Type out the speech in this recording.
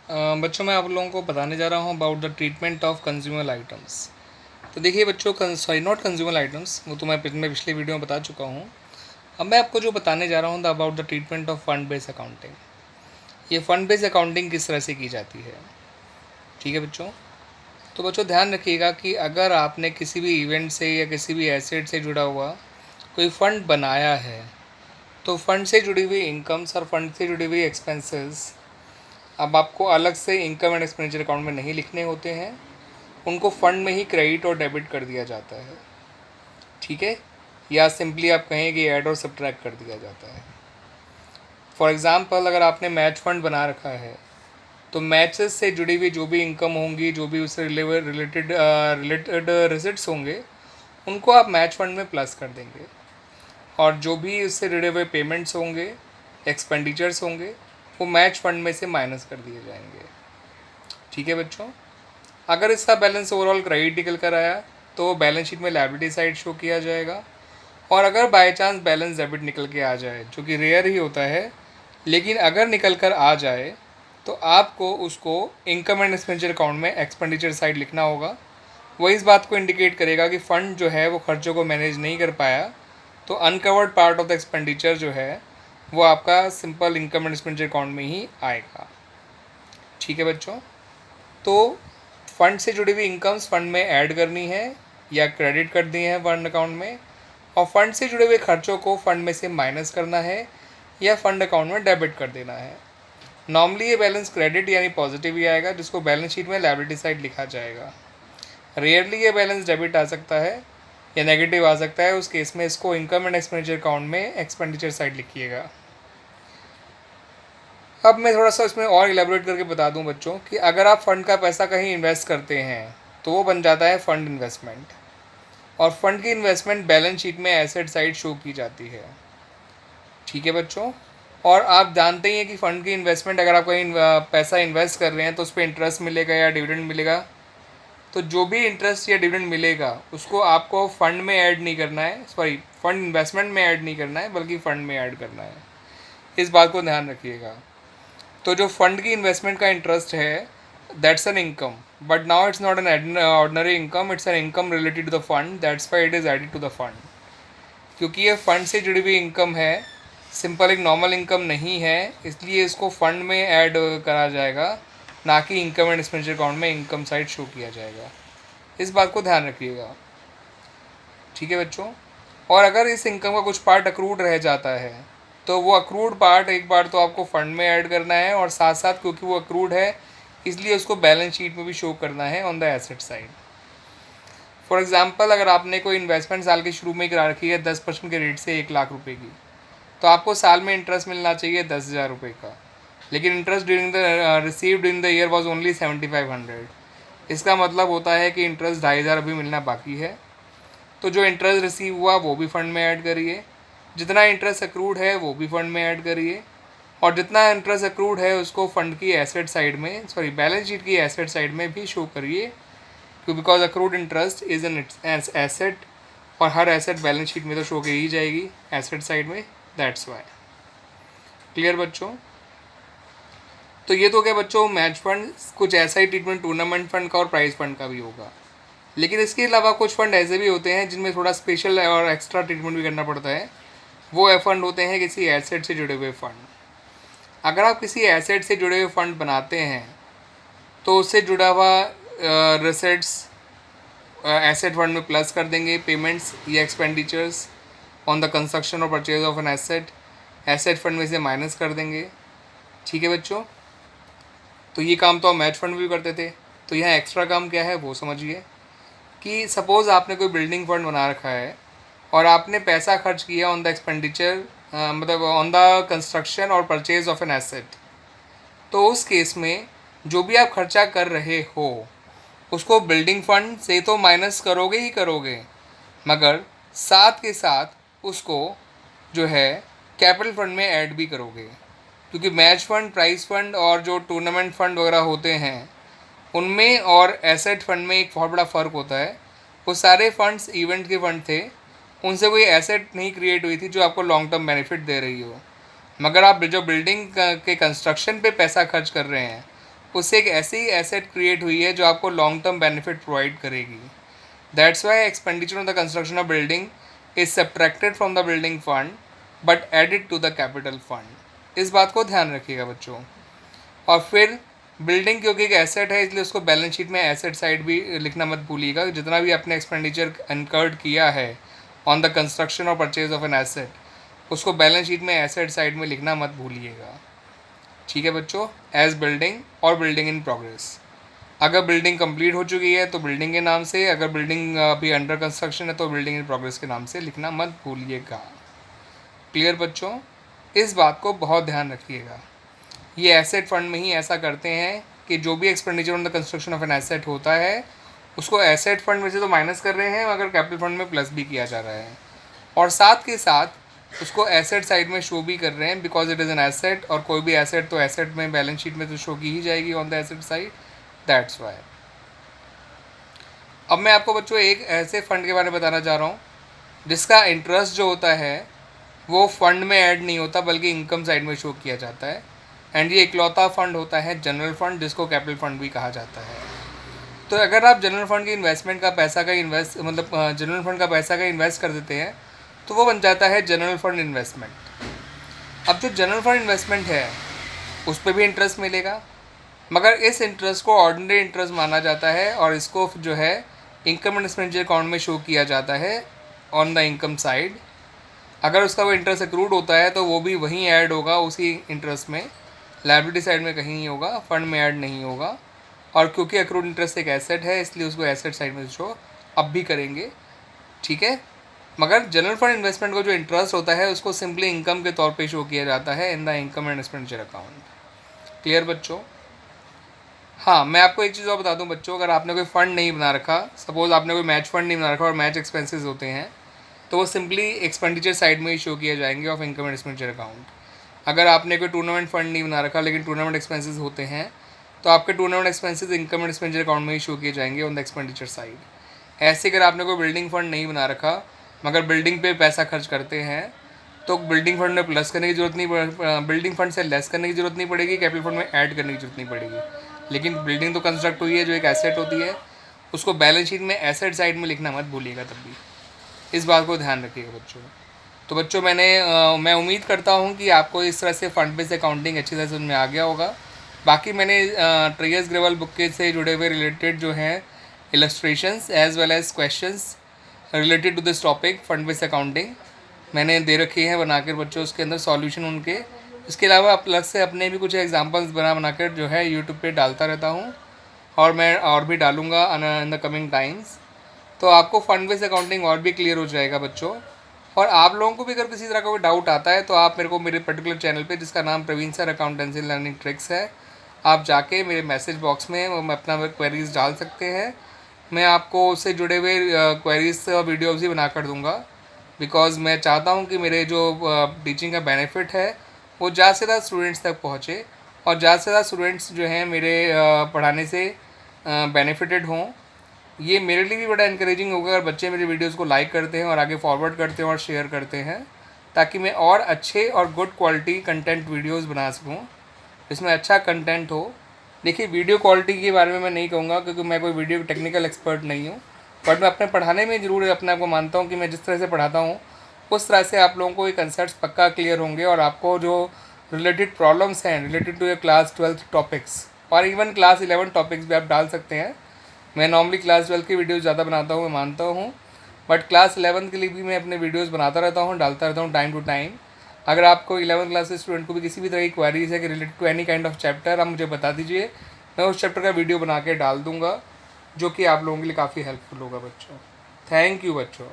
बच्चों मैं आप लोगों को बताने जा रहा हूँ about the treatment of consumer items. तो देखिए बच्चों, सॉरी नॉट कंज्यूमर आइटम्स, वो तो मैं पिछले वीडियो में बता चुका हूँ। अब मैं आपको जो बताने जा रहा हूँ the about the treatment of fund based accounting. ये फंड बेस्ड अकाउंटिंग किस तरह से की जाती है, ठीक है बच्चों। तो बच्चों ध्यान रखिएगा कि अगर आपने किसी भी इवेंट से या किसी भी एसेट से जुड़ा हुआ कोई फ़ंड बनाया है, तो फंड से जुड़ी हुई इनकम्स और फंड से जुड़ी हुई एक्सपेंसेस अब आपको अलग से इनकम एंड एक्सपेंडिचर अकाउंट में नहीं लिखने होते हैं, उनको फ़ंड में ही क्रेडिट और डेबिट कर दिया जाता है, ठीक है। या सिंपली आप कहें कि ऐड और सब्ट्रैक्ट कर दिया जाता है। फॉर एग्ज़ाम्पल, अगर आपने मैच फ़ंड बना रखा है तो मैचेस से जुड़ी हुई जो भी इनकम होंगी, जो भी उससे रिलेटेड रिसिट्स होंगे, उनको आप मैच फ़ंड में प्लस कर देंगे। और जो भी उससे जुड़े हुए पेमेंट्स होंगे, एक्सपेंडिचर्स होंगे, वो मैच फ़ंड में से माइनस कर दिए जाएंगे, ठीक है बच्चों। अगर इसका बैलेंस ओवरऑल क्रेडिट निकल कर आया तो वो बैलेंस शीट में लायबिलिटी साइड शो किया जाएगा। और अगर बाय चांस बैलेंस डेबिट निकल के आ जाए, जो कि रेयर ही होता है, लेकिन अगर निकल कर आ जाए तो आपको उसको इनकम एंड एक्सपेंडिचर अकाउंट में एक्सपेंडिचर साइड लिखना होगा। वो इस बात को इंडिकेट करेगा कि फ़ंड जो है वो खर्चों को मैनेज नहीं कर पाया, तो uncovered part of the expenditure जो है वो आपका simple income and expenditure account में ही आएगा, ठीक है बच्चों। तो फंड से जुड़ी हुई इनकम्स फंड में ऐड करनी है या क्रेडिट कर दी है फंड अकाउंट में, और फंड से जुड़े हुए खर्चों को फंड में से माइनस करना है या फंड अकाउंट में डेबिट कर देना है। नॉर्मली ये बैलेंस क्रेडिट यानी पॉजिटिव ही आएगा, जिसको बैलेंस शीट में लायबिलिटी साइड लिखा जाएगा। रेयरली ये बैलेंस डेबिट आ सकता है या नेगेटिव आ सकता है, उस केस में इसको इनकम एंड एक्सपेंडिचर अकाउंट में एक्सपेंडिचर साइड लिखिएगा। अब मैं थोड़ा सा इसमें और इलेबोरेट करके बता दूं बच्चों कि अगर आप फंड का पैसा कहीं इन्वेस्ट करते हैं तो वो बन जाता है फंड इन्वेस्टमेंट, और फंड की इन्वेस्टमेंट बैलेंस शीट में एसेट साइड शो की जाती है, ठीक है बच्चों। और आप जानते ही हैं कि फ़ंड की इन्वेस्टमेंट, अगर आप कहीं पैसा इन्वेस्ट कर रहे हैं तो उस पर इंटरेस्ट मिलेगा या डिविडेंड मिलेगा। तो जो भी इंटरेस्ट या डिविडेंड मिलेगा उसको आपको फंड में ऐड नहीं करना है, सॉरी फंड इन्वेस्टमेंट में ऐड नहीं करना है, बल्कि फ़ंड में ऐड करना है। इस बात को ध्यान रखिएगा। तो जो फंड की इन्वेस्टमेंट का इंटरेस्ट है, that's an income, but now it's not an ordinary income, it's an income related to the fund, that's why it is added to the fund. क्योंकि ये फंड से जुड़ी हुई इनकम है, सिंपल एक नॉर्मल इनकम नहीं है, इसलिए इसको फंड में ऐड करा जाएगा, ना कि इनकम एंड एक्सपेंडिचर अकाउंट में इनकम साइड शो किया जाएगा। इस बात को ध्यान रखिएगा, ठीक है बच्चों। और अगर इस इनकम का कुछ पार्ट अक्रूड रह जाता है तो वो अक्रूड पार्ट एक बार तो आपको फंड में ऐड करना है, और साथ साथ क्योंकि वो अक्रूड है इसलिए उसको बैलेंस शीट में भी शो करना है on the asset side. For example, अगर आपने कोई इन्वेस्टमेंट साल के शुरू में ही करा रखी है 10% के रेट से 1 लाख रुपए की, तो आपको साल में इंटरेस्ट मिलना चाहिए 10,000 रुपये का, लेकिन interest during the received in the year was only 7,500। इसका मतलब होता है कि इंटरेस्ट 2,500 अभी मिलना बाकी है। तो जो इंटरेस्ट रिसीव हुआ वो भी फंड में ऐड करिए, जितना इंटरेस्ट अक्रूड है वो भी फंड में ऐड करिए, और जितना इंटरेस्ट अक्रूड है उसको फंड की एसेट साइड में, सॉरी बैलेंस शीट की एसेट साइड में भी शो करिए, क्यों, because accrued interest is an asset, और हर एसेट बैलेंस शीट में तो शो की ही जाएगी एसेट साइड में, दैट्स वाई। क्लियर बच्चों। तो ये तो क्या बच्चों, मैच फंड कुछ ऐसा ही ट्रीटमेंट टूर्नामेंट फंड का और प्राइज फंड का भी होगा। लेकिन इसके अलावा कुछ फंड ऐसे भी होते हैं जिनमें थोड़ा स्पेशल और एक्स्ट्रा ट्रीटमेंट भी करना पड़ता है। वो फंड होते हैं किसी एसेट से जुड़े हुए फंड। अगर आप किसी एसेट से जुड़े हुए फंड बनाते हैं तो उससे जुड़ा हुआ रिसिट्स एसेट फंड में प्लस कर देंगे, पेमेंट्स या एक्सपेंडिचर्स ऑन द कंस्ट्रक्शन और purchase of an asset asset fund में से माइनस कर देंगे, ठीक है बच्चों। तो ये काम तो आप मैच फंड में भी करते थे, तो यहाँ एक्स्ट्रा काम क्या है वो समझिए। कि सपोज़ आपने कोई बिल्डिंग फंड बना रखा है और आपने पैसा खर्च किया ऑन द एक्सपेंडिचर, मतलब ऑन द कंस्ट्रक्शन और परचेज ऑफ एन एसेट, तो उस केस में जो भी आप खर्चा कर रहे हो उसको बिल्डिंग फंड से तो माइनस करोगे ही करोगे, मगर साथ के साथ उसको जो है कैपिटल फंड में ऐड भी करोगे। क्योंकि मैच फंड, प्राइज फंड और जो टूर्नामेंट फंड वगैरह होते हैं उनमें और एसेट फंड में एक बहुत बड़ा फ़र्क होता है। वो सारे फंड्स इवेंट के फंड थे, उनसे कोई एसेट नहीं क्रिएट हुई थी जो आपको लॉन्ग टर्म बेनिफिट दे रही हो, मगर आप जो बिल्डिंग के कंस्ट्रक्शन पे पैसा खर्च कर रहे हैं उससे एक ऐसी एसेट क्रिएट हुई है जो आपको लॉन्ग टर्म बेनिफिट प्रोवाइड करेगी। That's why expenditure on the construction of building is subtracted from the building fund but added to the capital fund. इस बात को ध्यान रखिएगा बच्चों। और फिर बिल्डिंग क्योंकि एक एसेट है इसलिए उसको बैलेंस शीट में एसेट साइड भी लिखना मत भूलिएगा। जितना भी आपने एक्सपेंडिचर इनकर्ड किया है ऑन द कंस्ट्रक्शन और परचेज ऑफ एन एसेट उसको बैलेंस शीट में एसेट साइड में लिखना मत भूलिएगा। ठीक है बच्चों, एज बिल्डिंग और बिल्डिंग इन प्रोग्रेस। अगर बिल्डिंग कंप्लीट हो चुकी है तो बिल्डिंग के नाम से, अगर बिल्डिंग अभी अंडर कंस्ट्रक्शन है तो बिल्डिंग इन प्रोग्रेस के नाम से लिखना मत भूलिएगा। क्लियर बच्चों, इस बात को बहुत ध्यान रखिएगा। ये एसेट फंड में ही ऐसा करते हैं कि जो भी expenditure on the construction of an asset होता है उसको एसेट फंड में से तो माइनस कर रहे हैं मगर कैपिटल फंड में प्लस भी किया जा रहा है, और साथ के साथ उसको एसेट साइड में शो भी कर रहे हैं because it is an asset. और कोई भी एसेट तो एसेट में बैलेंस शीट में तो शो की ही जाएगी on the asset side. That's why. अब मैं आपको बच्चों एक ऐसे फंड के बारे में बताना चाह रहा हूँ जिसका इंटरेस्ट जो होता है वो फंड में ऐड नहीं होता बल्कि इनकम साइड में शो किया जाता है। एंड ये इकलौता फंड होता है जनरल फंड, जिसको कैपिटल फंड भी कहा जाता है। तो अगर आप जनरल फंड की इन्वेस्टमेंट का पैसा का जनरल फंड का पैसा का इन्वेस्ट कर देते हैं तो वो बन जाता है जनरल फंड इन्वेस्टमेंट। अब जो जनरल फंड इन्वेस्टमेंट है उस पर भी इंटरेस्ट मिलेगा मगर इस इंटरेस्ट को ऑर्डिनरी इंटरेस्ट माना जाता है और इसको जो है इनकम एंड एक्सपेंडिचर अकाउंट में शो किया जाता है ऑन द इनकम साइड। अगर उसका वो इंटरेस्ट अक्रूड होता है तो वो भी वहीं ऐड होगा उसी इंटरेस्ट में, लायबिलिटी साइड में कहीं नहीं होगा, फंड में ऐड नहीं होगा। और क्योंकि अक्रूड इंटरेस्ट एक एसेट है इसलिए उसको एसेट साइड में शो अब भी करेंगे। ठीक है, मगर जनरल फंड इन्वेस्टमेंट को जो इंटरेस्ट होता है उसको सिंपली इनकम के तौर पे शो किया जाता है in the income and expenditure account. Clear बच्चों? हाँ, मैं आपको एक चीज़ और बता दूं बच्चों, अगर आपने कोई फ़ंड नहीं बना रखा, सपोज़ आपने कोई मैच फ़ंड नहीं बना रखा और मैच एक्सपेंसेस होते हैं तो वो सिंपली एक्सपेंडिचर साइड में ही शो किए जाएंगे of income and expenditure account. अगर आपने कोई टूर्नामेंट फ़ंड नहीं बना रखा लेकिन टूर्नामेंट एक्सपेंसेस होते हैं तो आपके tournament expenses income and expenditure account में ही शो किए जाएंगे ऑन द एक्सपेंडिचर साइड। ऐसे अगर आपने कोई बिल्डिंग फंड नहीं बना रखा मगर बिल्डिंग पे पैसा खर्च करते हैं तो बिल्डिंग फंड में प्लस करने की जरूरत नहीं, बिल्डिंग फंड से लेस करने की जरूरत नहीं पड़ेगी, कैपिटल फंड में ऐड करने की जरूरत नहीं पड़ेगी। लेकिन बिल्डिंग तो कंस्ट्रक्ट हुई है जो एक एसेट होती है उसको बैलेंस शीट में एसेट साइड में लिखना मत भूलिएगा तब भी। इस बात को ध्यान रखिएगा बच्चों। तो बच्चों मैं उम्मीद करता हूँ कि आपको इस तरह से फंड बेस्ड अकाउंटिंग अच्छी तरह से समझ में आ गया होगा। बाकी मैंने ट्रेयस ग्रेवल बुक के से जुड़े हुए रिलेटेड जो हैं illustrations as well as questions related to this topic fund based accounting मैंने दे रखी हैं बनाकर बच्चों, उसके अंदर सॉल्यूशन उनके। इसके अलावा प्लस से अपने भी कुछ एग्जांपल्स बनाकर जो है यूट्यूब पे डालता रहता हूँ और मैं और भी डालूँगा इन द कमिंग टाइम्स। तो आपको फंड बेस्ड अकाउंटिंग और भी क्लियर हो जाएगा बच्चों। और आप लोगों को भी अगर किसी तरह का कोई डाउट आता है तो आप मेरे को मेरे पर्टिकुलर चैनल पे जिसका नाम Praveen sir accountancy learning tricks है, आप जाके मेरे मैसेज बॉक्स में अपना क्वेरीज डाल सकते हैं। मैं आपको उससे जुड़े हुए क्वेरीज वीडियोज़ भी बना कर दूँगा बिकॉज़ मैं चाहता हूँ कि मेरे जो टीचिंग का बेनिफिट है वो ज़्यादा से ज़्यादा स्टूडेंट्स तक पहुँचे और ज़्यादा से ज़्यादा स्टूडेंट्स जो हैं मेरे पढ़ाने से बेनिफिटेड हों। ये मेरे लिए भी बड़ा इनकरेजिंग होगा अगर बच्चे मेरे वीडियोस को लाइक करते हैं और आगे फॉरवर्ड करते हैं और शेयर करते हैं, ताकि मैं और अच्छे और गुड क्वालिटी कंटेंट वीडियोस बना सकूं जिसमें अच्छा कंटेंट हो। देखिए, वीडियो क्वालिटी के बारे में मैं नहीं कहूँगा क्योंकि मैं कोई वीडियो टेक्निकल एक्सपर्ट नहीं हूँ, बट मैं अपने पढ़ाने में ज़रूर अपने आप को मानता हूँ कि मैं जिस तरह से पढ़ाता हूँ उस तरह से आप लोगों को ये कंसेप्ट पक्का क्लियर होंगे और आपको जो रिलेटेड प्रॉब्लम्स हैं related to your class 12 topics और इवन क्लास 11 टॉपिक्स भी आप डाल सकते हैं। मैं नॉर्मली क्लास 12 की वीडियोज़ ज़्यादा बनाता हूँ, मैं मानता हूँ, बट क्लास 11 के लिए भी मैं अपने वीडियोज़ बनाता रहता हूँ, डालता रहता हूँ टाइम टू टाइम। अगर आपको 11 क्लास के स्टूडेंट को भी किसी भी तरह की क्वेरीज है कि related to any kind of chapter, आप मुझे बता दीजिए, मैं उस चैप्टर का वीडियो बना के डाल दूँगा जो कि आप लोगों के लिए काफ़ी हेल्पफुल होगा बच्चों। थैंक यू बच्चों।